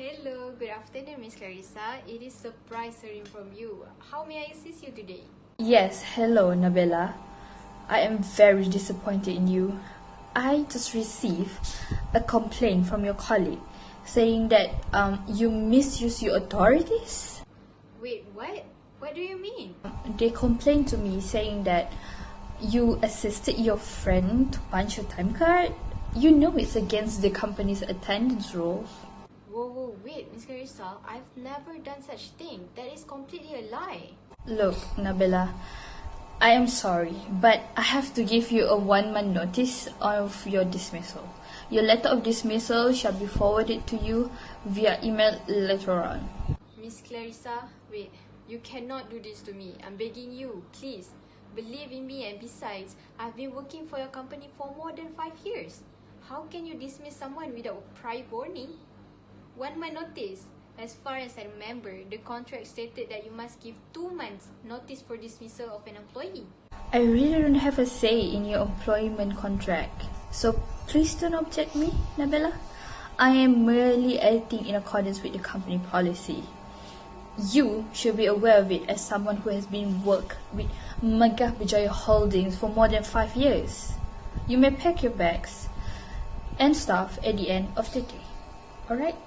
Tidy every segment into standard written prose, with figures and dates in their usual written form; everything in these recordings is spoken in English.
Hello, good afternoon, Miss Clarissa. It is surprise hearing from you. How may I assist you today? Yes, hello, Nabella. I am very disappointed in you. I just received a complaint from your colleague saying that you misuse your authorities. Wait, what? What do you mean? They complained to me saying that you assisted your friend to punch your time card. You know it's against the company's attendance rules. Whoa, wait, Miss Clarissa. I've never done such thing. That is completely a lie. Look, Nabella, I am sorry, but I have to give you a 1 month notice of your dismissal. Your letter of dismissal shall be forwarded to you via email later on. Miss Clarissa, wait. You cannot do this to me. I'm begging you, please. Believe in me, and besides, I've been working for your company for more than 5 years. How can you dismiss someone without prior warning? 1 month notice. As far as I remember, the contract stated that you must give 2 months notice for dismissal of an employee. I really don't have a say in your employment contract, so please don't object me, Nabella. I am merely acting in accordance with the company policy. You should be aware of it as someone who has been worked with Megah Berjaya Holdings for more than 5 years. You may pack your bags and stuff at the end of the day. Alright?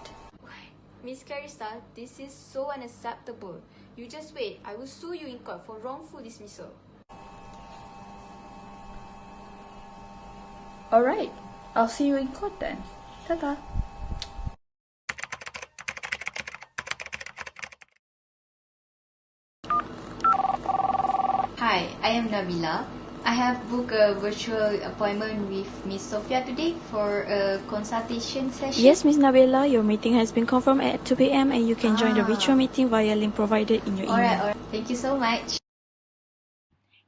Miss Clarissa, this is so unacceptable. You just wait. I will sue you in court for wrongful dismissal. Alright, I'll see you in court then. Ta-ta. Hi, I am Nabila. I have booked a virtual appointment with Miss Sophia today for a consultation session. Yes, Ms. Nabila, your meeting has been confirmed at 2 p.m. and you can join the virtual meeting via link provided in your email. Alright. Thank you so much.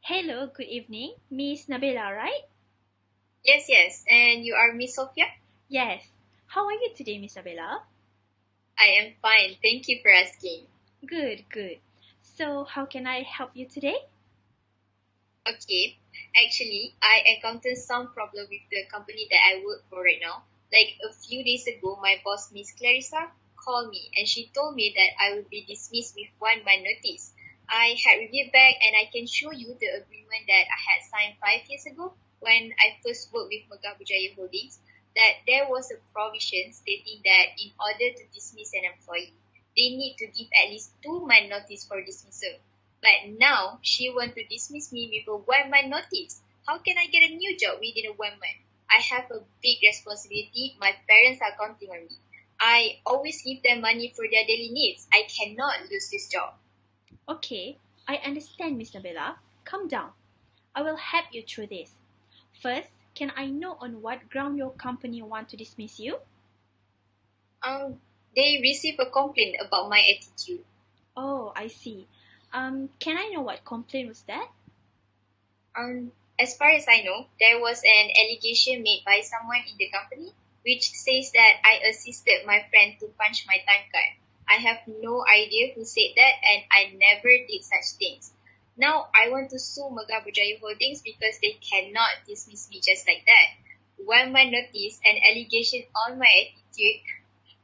Hello, good evening. Miss Nabila, right? Yes. And you are Miss Sophia? Yes. How are you today, Miss Nabila? I am fine. Thank you for asking. Good. So, how can I help you today? Okay. Actually, I encountered some problem with the company that I work for right now. Like a few days ago, my boss, Miss Clarissa, called me and she told me that I will be dismissed with 1 month notice. I had reviewed back and I can show you the agreement that I had signed 5 years ago when I first worked with Megah Berjaya Holdings, that there was a provision stating that in order to dismiss an employee, they need to give at least 2 month notice for dismissal. But now she wants to dismiss me with a 1 month notice. How can I get a new job within a 1 month? I have a big responsibility. My parents are counting on me. I always give them money for their daily needs. I cannot lose this job. Okay, I understand, Miss Nabila. Calm down. I will help you through this. First, can I know on what ground your company want to dismiss you? They received a complaint about my attitude. Oh, I see. Can I know what complaint was that? As far as I know, there was an allegation made by someone in the company which says that I assisted my friend to punch my time card. I have no idea who said that and I never did such things. Now I want to sue Megah Berjaya Holdings because they cannot dismiss me just like that. 1 month notice and allegation on my attitude?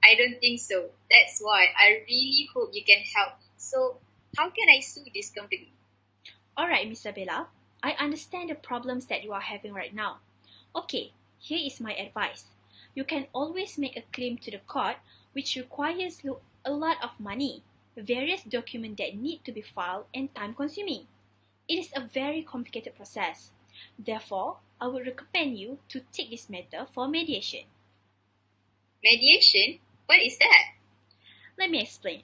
I don't think so. That's why I really hope you can help me. So, how can I sue this company? Alright, Miss Nabila. I understand the problems that you are having right now. Okay, here is my advice. You can always make a claim to the court which requires a lot of money, various documents that need to be filed, and time consuming. It is a very complicated process. Therefore, I would recommend you to take this matter for mediation. Mediation? What is that? Let me explain.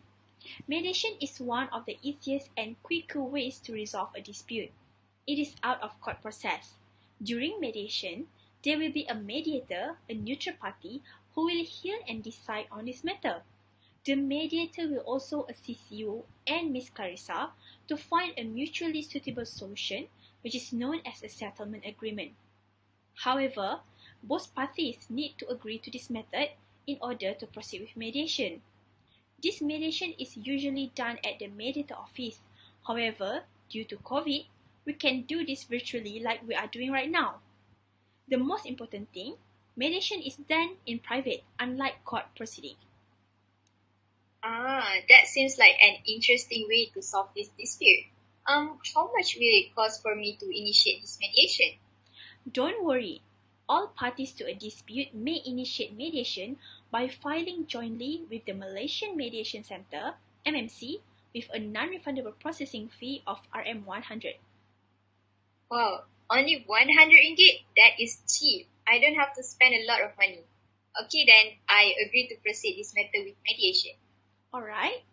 Mediation is one of the easiest and quicker ways to resolve a dispute. It is out of court process. During mediation, there will be a mediator, a neutral party, who will hear and decide on this matter. The mediator will also assist you and Miss Clarissa to find a mutually suitable solution, which is known as a settlement agreement. However, both parties need to agree to this method in order to proceed with mediation. This mediation is usually done at the mediator office. However, due to COVID, we can do this virtually like we are doing right now. The most important thing, mediation is done in private, unlike court proceeding. That seems like an interesting way to solve this dispute. How much will it cost for me to initiate this mediation? Don't worry. All parties to a dispute may initiate mediation by filing jointly with the Malaysian Mediation Centre (MMC) with a non-refundable processing fee of RM100. Wow, only 100 ringgit? That is cheap. I don't have to spend a lot of money. Okay then, I agree to proceed this matter with mediation. Alright?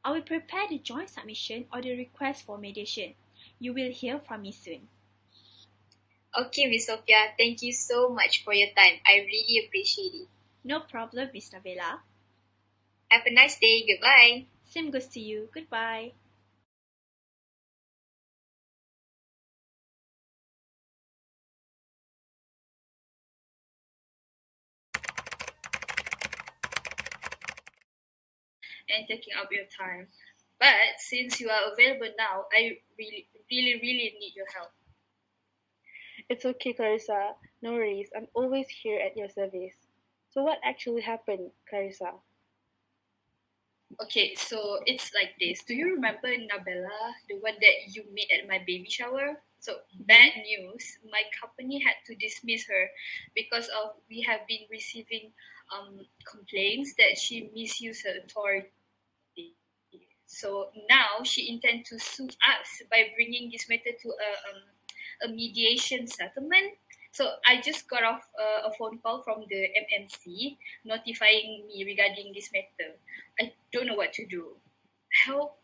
I will prepare the joint submission or the request for mediation. You will hear from me soon. Okay, Miss Sophia, thank you so much for your time. I really appreciate it. No problem, Miss Nabila. Have a nice day. Goodbye. Same goes to you. Goodbye. And taking up your time. But since you are available now, I really need your help. It's okay, Clarissa. No worries. I'm always here at your service. So what actually happened, Clarissa? Okay, so it's like this. Do you remember Nabella, the one that you met at my baby shower? So bad news. My company had to dismiss her because of we have been receiving complaints that she misused her authority. So now she intends to sue us by bringing this matter to a mediation settlement. So I just got off a phone call from the MMC notifying me regarding this matter. I don't know what to do. Help.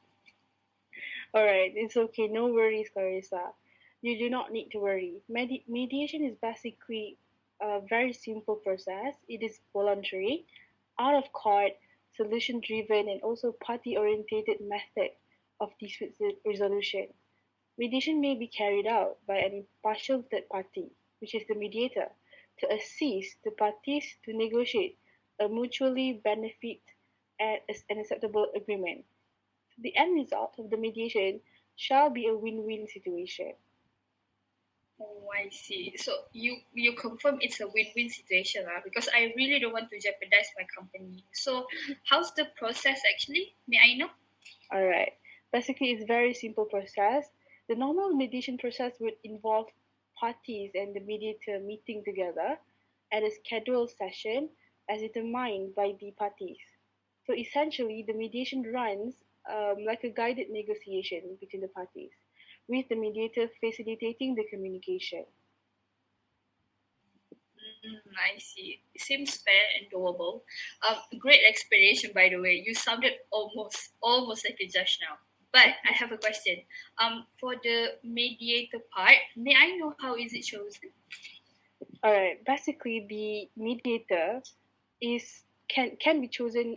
Alright, it's okay. No worries, Clarissa. You do not need to worry. Mediation is basically a very simple process. It is voluntary, out of court, solution driven, and also party orientated method of dispute resolution. Mediation may be carried out by an impartial third party, which is the mediator, to assist the parties to negotiate a mutually benefit and an acceptable agreement. The end result of the mediation shall be a win-win situation. Oh, I see. So you confirm it's a win-win situation, because I really don't want to jeopardize my company. So how's the process actually? May I know? Alright, basically it's very simple process. The normal mediation process would involve parties and the mediator meeting together at a scheduled session as determined by the parties. So essentially, the mediation runs like a guided negotiation between the parties, with the mediator facilitating the communication. I see. It seems fair and doable. Great explanation, by the way. You sounded almost like a judge now. But I have a question. For the mediator part, may I know how is it chosen? Alright, basically the mediator can be chosen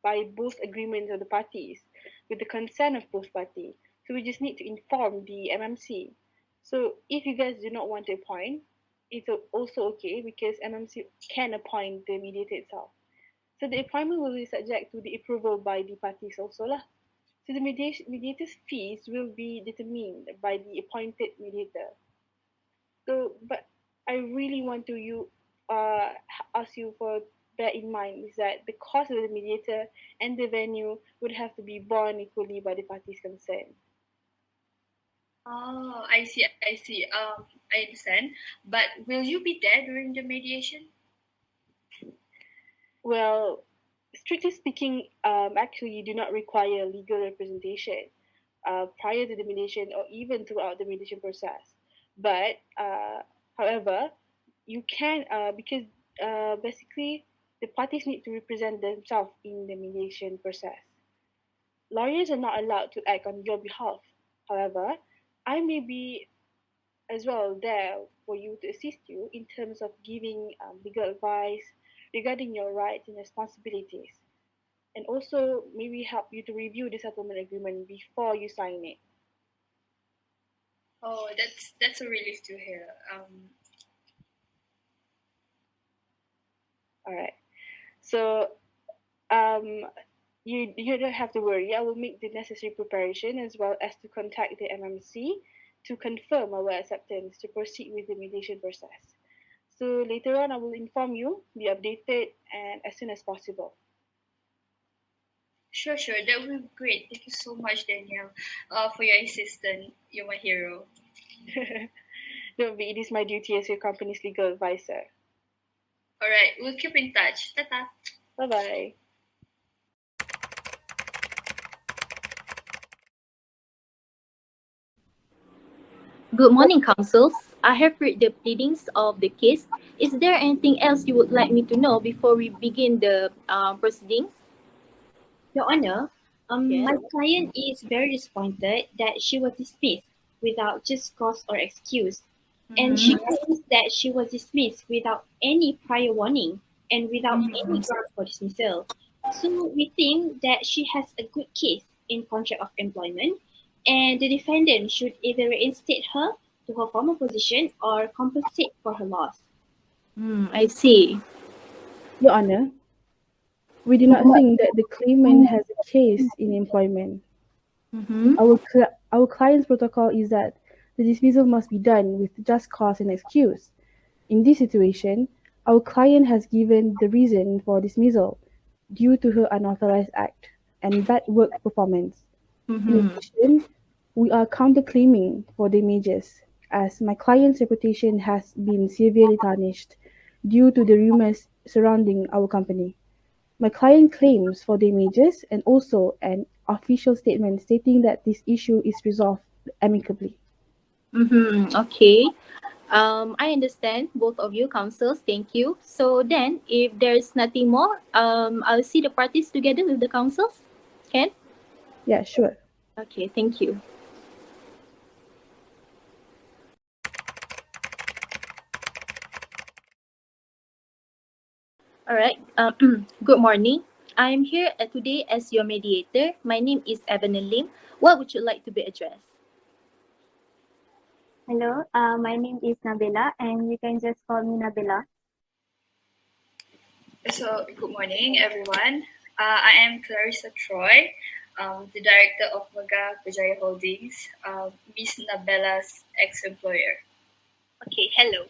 by both agreements of the parties with the consent of both parties. So we just need to inform the MMC. So if you guys do not want to appoint, it's also okay because MMC can appoint the mediator itself. So the appointment will be subject to the approval by the parties also lah. So the mediator's fees will be determined by the appointed mediator. So, but I really want to ask you for bear in mind is that the cost of the mediator and the venue would have to be borne equally by the parties concerned. Oh, I see. I understand. But will you be there during the mediation? Well, strictly speaking, actually, you do not require legal representation prior to the mediation or even throughout the mediation process. But, however, you can, because basically the parties need to represent themselves in the mediation process. Lawyers are not allowed to act on your behalf. However, I may be as well there for you to assist you in terms of giving legal advice regarding your rights and responsibilities, and also maybe help you to review the settlement agreement before you sign it. Oh, that's a relief to hear. All right. So you don't have to worry. I will make the necessary preparation as well as to contact the MMC to confirm our acceptance to proceed with the mediation process. So later on, I will inform you, be updated, and as soon as possible. Sure, that would be great. Thank you so much, Danielle, for your assistance. You're my hero. Don't be, it is my duty as your company's legal advisor. All right, we'll keep in touch. Ta-ta. Bye-bye. Good morning, counsels. I have read the pleadings of the case. Is there anything else you would like me to know before we begin the proceedings? Your Honor, Yes. my client is very disappointed that she was dismissed without just cause or excuse. And she claims that she was dismissed without any prior warning and without any grounds for dismissal. So we think that she has a good case in contract of employment, and the defendant should either reinstate her to her former position or compensate for her loss. I see. Your Honor, we do not think that the claimant has a case in employment. Our client's protocol is that the dismissal must be done with just cause and excuse. In this situation, our client has given the reason for dismissal due to her unauthorized act and bad work performance. In addition, we are counterclaiming for damages as my client's reputation has been severely tarnished due to the rumors surrounding our company. My client claims for damages and also an official statement stating that this issue is resolved amicably. Okay. I understand both of you counsels. Thank you. So then, if there's nothing more, I'll see the parties together with the counsels. Can? Yeah, sure. Okay. Thank you. All right. Good morning. I'm here today as your mediator. My name is Evan Lim. What would you like to be addressed? Hello, my name is Nabila, and you can just call me Nabila. So, good morning, everyone. I am Clarissa Troy, the director of Mega Berjaya Holdings, Miss Nabella's ex-employer. Okay, hello.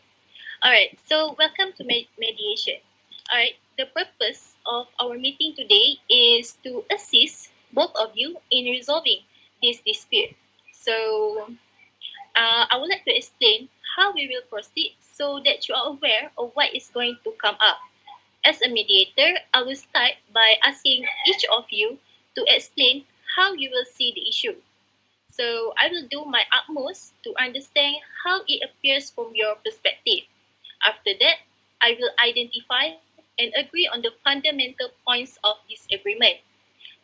All right, so welcome to mediation. All right, the purpose of our meeting today is to assist both of you in resolving this dispute. So, I would like to explain how we will proceed so that you are aware of what is going to come up. As a mediator, I will start by asking each of you to explain how you will see the issue. So I will do my utmost to understand how it appears from your perspective. After that, I will identify and agree on the fundamental points of this agreement.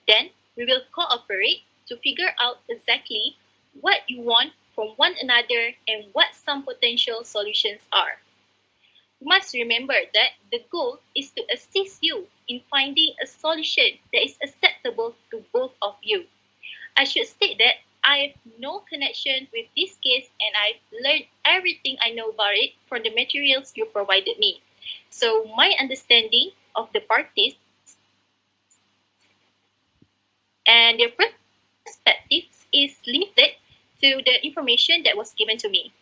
Then, we will cooperate to figure out exactly what you want from one another and what some potential solutions are. You must remember that the goal is to assist you in finding a solution that is acceptable to both of you. I should state that I have no connection with this case and I've learned everything I know about it from the materials you provided me. So my understanding of the parties and their perspectives is limited to the information that was given to me.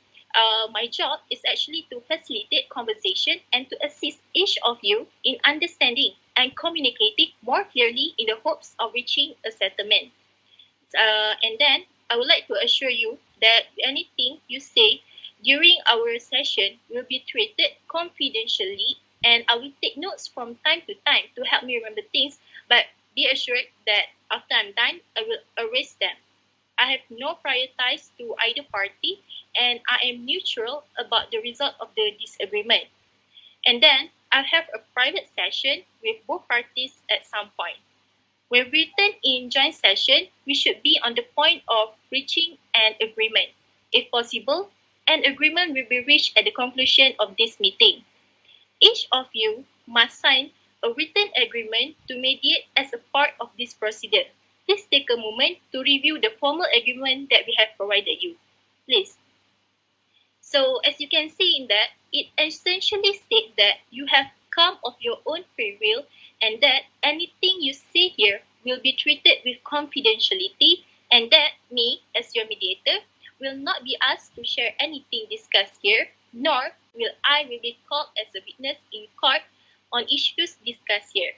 My job is actually to facilitate conversation and to assist each of you in understanding and communicating more clearly in the hopes of reaching a settlement. And then I would like to assure you that anything you say during our session will be treated confidentially, and I will take notes from time to time to help me remember things, but be assured that after I'm done, I will erase them. I have no prior ties to either party, and I am neutral about the result of the disagreement. And then I'll have a private session with both parties at some point. When written in joint session, we should be on the point of reaching an agreement. If possible, an agreement will be reached at the conclusion of this meeting. Each of you must sign a written agreement to mediate as a part of this procedure. Please take a moment to review the formal agreement that we have provided you. Please. So, as you can see in that, it essentially states that you have come of your own free will and that anything you say here will be treated with confidentiality and that me, as your mediator, will not be asked to share anything discussed here, nor will I be called as a witness in court on issues discussed here.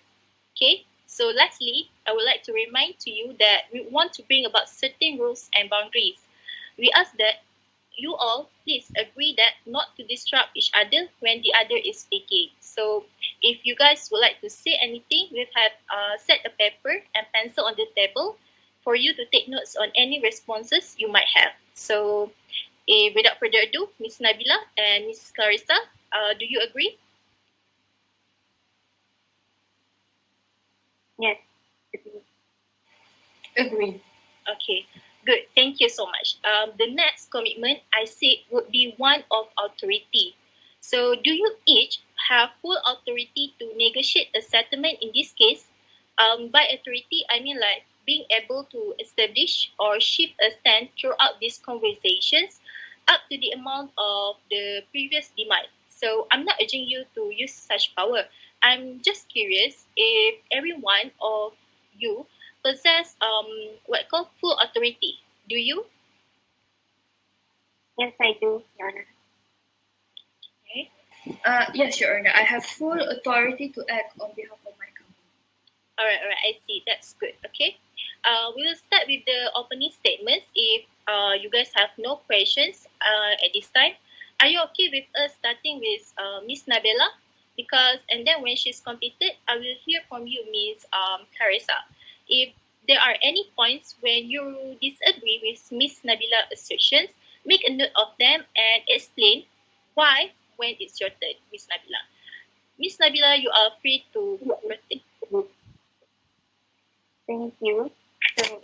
Okay? So lastly, I would like to remind to you that we want to bring about certain rules and boundaries. We ask that you all please agree that not to disrupt each other when the other is speaking. So if you guys would like to say anything, we have set a paper and pencil on the table for you to take notes on any responses you might have. So without further ado, Miss Nabila and Miss Clarissa, do you agree? Yes. Agree. Okay, good. Thank you so much. The next commitment I said would be one of authority. So, do you each have full authority to negotiate a settlement in this case? By authority, I mean like being able to establish or shift a stand throughout these conversations up to the amount of the previous demand. So, I'm not urging you to use such power. I'm just curious if every one of you possess what called full authority. Do you? Yes, I do, Your Honor. Okay. Yes, Your Honor. I have full authority to act on behalf of my company. All right. I see. That's good. Okay. We will start with the opening statements. If you guys have no questions at this time, are you okay with us starting with Miss Nabila? Because and then when she's completed, I will hear from you, Miss Clarissa. If there are any points when you disagree with Miss Nabila's assertions, make a note of them and explain why when it's your turn, Miss Nabila. Miss Nabila, you are free to proceed. Thank you. So,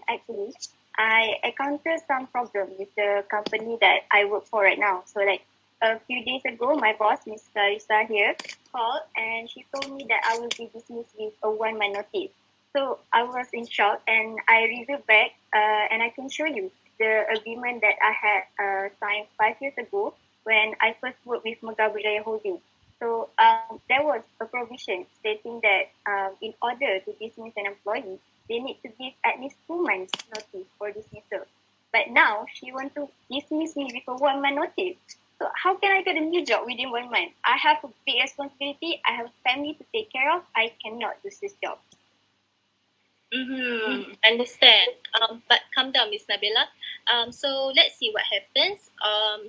actually, I encountered some problem with the company that I work for right now. So, like a few days ago, my boss, Miss Clarissa here, called and she told me that I will be dismissed with a 1-month notice. So I was in shock and I reviewed back and I can show you the agreement that I had signed 5 years ago when I first worked with Megah Berjaya Holding. So there was a provision stating that in order to dismiss an employee, they need to give at least 2 months notice for dismissal. But now she wants to dismiss me with a 1-month notice. So how can I get a new job within 1 month? I have a big responsibility. I have a family to take care of. I cannot do this job. Understand. But calm down, Miss Nabila. So let's see what happens.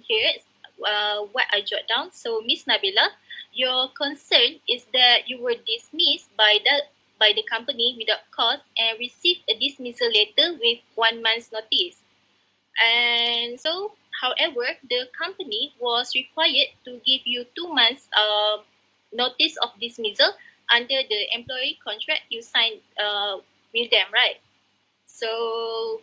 Here is what I jot down. So Miss Nabila, your concern is that you were dismissed by the company without cause and received a dismissal letter with 1 month's notice. And so, however, the company was required to give you 2 months notice of dismissal under the employee contract you signed with them, right? So,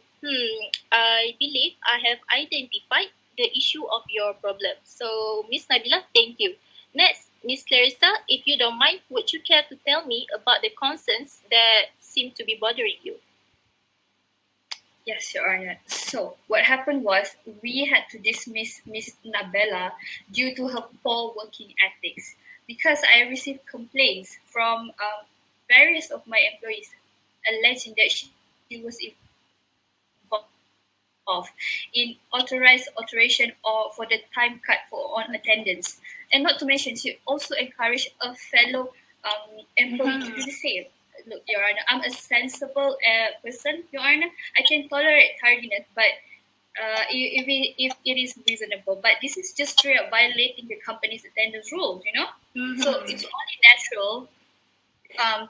I believe I have identified the issue of your problem. So, Miss Nabila, thank you. Next, Miss Clarissa, if you don't mind, would you care to tell me about the concerns that seem to be bothering you? Yes, Your Honor. So, what happened was we had to dismiss Miss Nabila due to her poor working ethics because I received complaints from various of my employees alleging that she was involved in authorized alteration or for the time cut for on attendance. And not to mention, she also encouraged a fellow employee to do the same. Look, Your Honor, I'm a sensible person, Your Honor. I can tolerate tardiness, but if it is reasonable. But this is just straight up violating the company's attendance rules, you know? So it's only natural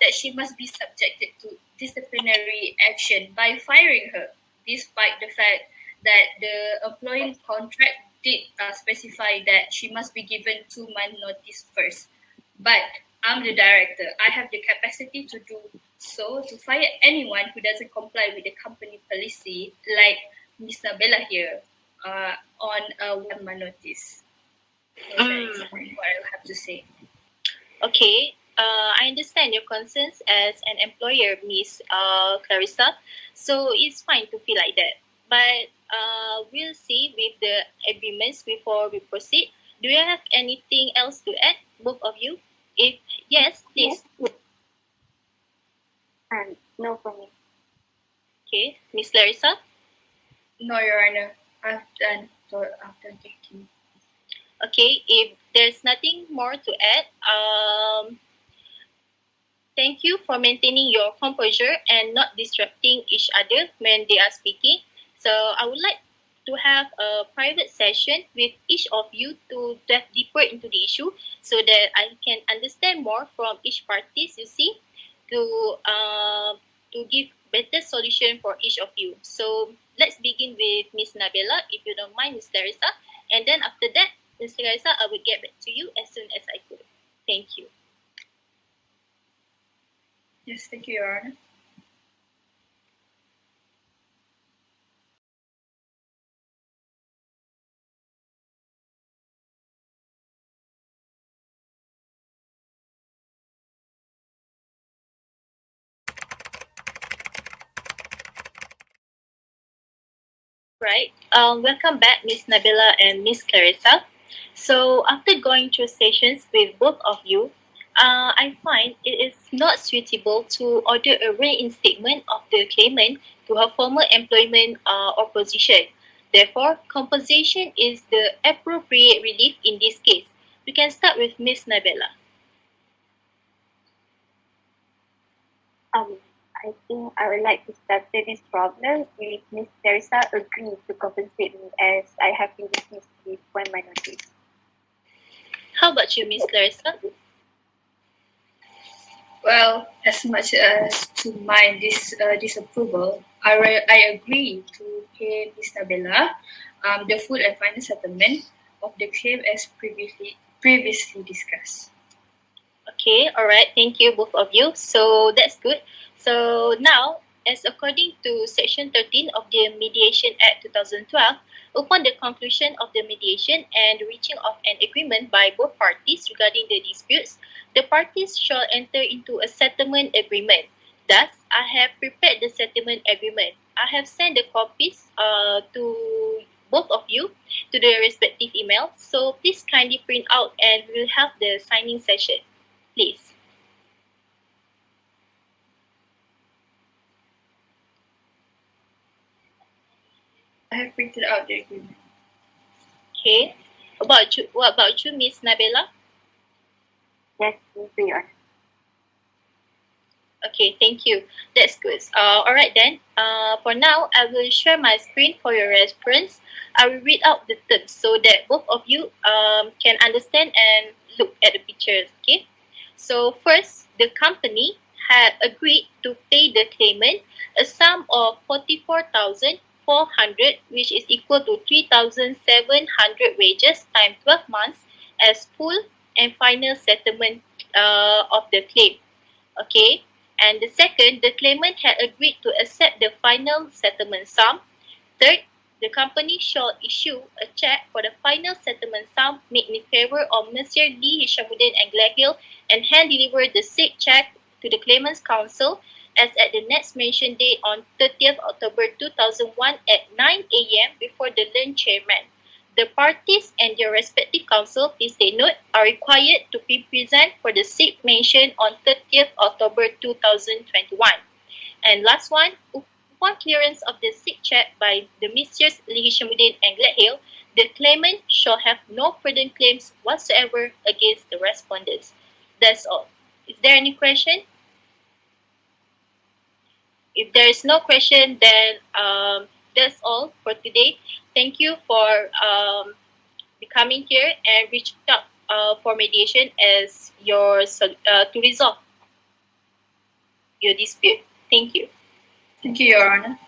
that she must be subjected to disciplinary action by firing her, despite the fact that the employment contract did specify that she must be given 2-month notice first. But I'm the director. I have the capacity to do so, to fire anyone who doesn't comply with the company policy, like Miss Nabila here, on a 1-month notice. So that's what I have to say. Okay. I understand your concerns as an employer, Miss Clarissa. So it's fine to feel like that. But we'll see with the agreements before we proceed. Do you have anything else to add, both of you? If yes, please. No for me. Okay, Miss Clarissa? No, Your Honor. I've done taking. Okay, if there's nothing more to add, Thank you for maintaining your composure and not disrupting each other when they are speaking. So I would like to have a private session with each of you to dive deeper into the issue so that I can understand more from each parties, you see, to give better solution for each of you. So let's begin with Miss Nabila, if you don't mind, Miss Clarissa. And then after that, Miss Clarissa, I will get back to you as soon as I could. Thank you. Yes, thank you, Your Honor. Right. Welcome back, Miss Nabila and Miss Clarissa. So after going through sessions with both of you, I find it is not suitable to order a reinstatement of the claimant to her former employment or position. Therefore, compensation is the appropriate relief in this case. We can start with Miss Nabila. I think I would like to settle this problem if Miss Teresa agrees to compensate me as I have been dismissed with 1 month notice. How about you, Miss Clarissa? Well, as much as to my disapproval, I agree to pay Ms. Nabila the full and final settlement of the claim as previously discussed. Okay, all right. Thank you, both of you. So that's good. So now, as according to Section 13 of the Mediation Act 2012, upon the conclusion of the mediation and reaching of an agreement by both parties regarding the disputes, the parties shall enter into a settlement agreement. Thus, I have prepared the settlement agreement. I have sent the copies to both of you to the respective emails. So please kindly print out and we'll have the signing session. Please. I have printed out the agreement. Okay. What about you, Miss Nabila? Yes, Your Honor. Okay, thank you. That's good. All right then. For now, I will share my screen for your reference. I will read out the terms so that both of you can understand and look at the pictures. Okay. So first, the company had agreed to pay the claimant a sum of 44,400, which is equal to 3,700 wages times 12 months as full and final settlement of the claim. Okay. And the second, the claimant had agreed to accept the final settlement sum. Third, the company shall issue a check for the final settlement sum made in favor of Monsieur Lee Hishamuddin and Glehill and hand deliver the said check to the claimant's counsel as at the next mentioned date on 30th October 2001 at 9 a.m. before the learned chairman. The parties and their respective counsel, please take note, are required to be present for the said mention on 30th October 2021. And last one, upon clearance of the said check by the Messrs. Lee Hishamuddin and Glehill, the claimant shall have no further claims whatsoever against the respondents. That's all. Is there any question? If there is no question, then that's all for today. Thank you for coming here and reaching out for mediation as your to resolve your dispute. Thank you. Thank you, Your Honor.